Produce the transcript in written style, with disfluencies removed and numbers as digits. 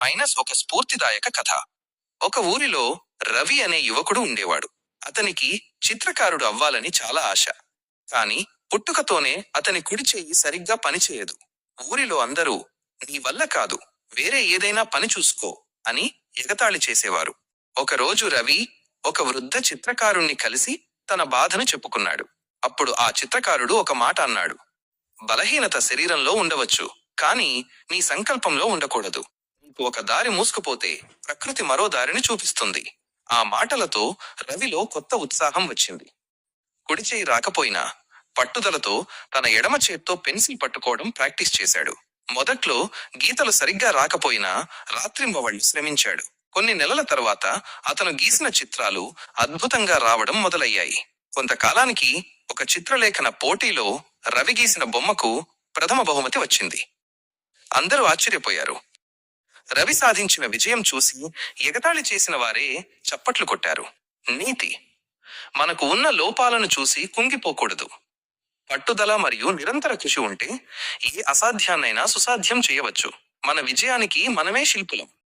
Minus ఒక స్ఫూర్తిదాయక కథ. ఒక ఊరిలో రవి అనే యువకుడు ఉండేవాడు. అతనికి చిత్రకారుడు అవ్వాలని చాలా ఆశ. కాని పుట్టుకతోనే అతని కుడి చెయ్యి సరిగ్గా పనిచేయదు. ఊరిలో అందరూ నీ వల్ల కాదు, వేరే ఏదైనా పని చూసుకో అని ఎగతాళి చేసేవారు. ఒకరోజు రవి ఒక వృద్ధ చిత్రకారుణ్ణి కలిసి తన బాధను చెప్పుకున్నాడు. అప్పుడు ఆ చిత్రకారుడు ఒక మాట అన్నాడు. బలహీనత శరీరంలో ఉండవచ్చు, కానీ నీ సంకల్పంలో ఉండకూడదు. నీకు ఒక దారి మూసుకుపోతే ప్రకృతి మరో దారిని చూపిస్తుంది. ఆ మాటలతో రవిలో కొత్త ఉత్సాహం వచ్చింది. కుడి చేయి రాకపోయినా పట్టుదలతో తన ఎడమ చేత్తో పెన్సిల్ పట్టుకోవడం ప్రాక్టీస్ చేశాడు. మొదట్లో గీతలు సరిగ్గా రాకపోయినా రాత్రింబవళ్ళు శ్రమించాడు. కొన్ని నెలల తర్వాత అతను గీసిన చిత్రాలు అద్భుతంగా రావడం మొదలయ్యాయి. కొంతకాలానికి ఒక చిత్రలేఖన పోటీలో రవి గీసిన బొమ్మకు ప్రథమ బహుమతి వచ్చింది. అందరూ ఆశ్చర్యపోయారు. రవి సాధించిన విజయం చూసి ఎగతాళి చేసిన వారే చప్పట్లు కొట్టారు. నీతి: మనకు ఉన్న లోపాలను చూసి కుంగిపోకూడదు. పట్టుదల మరియు నిరంతర కృషి ఉంటే ఏ అసాధ్యాన్నైనా సుసాధ్యం చేయవచ్చు. మన విజయానికి మనమే శిల్పులం.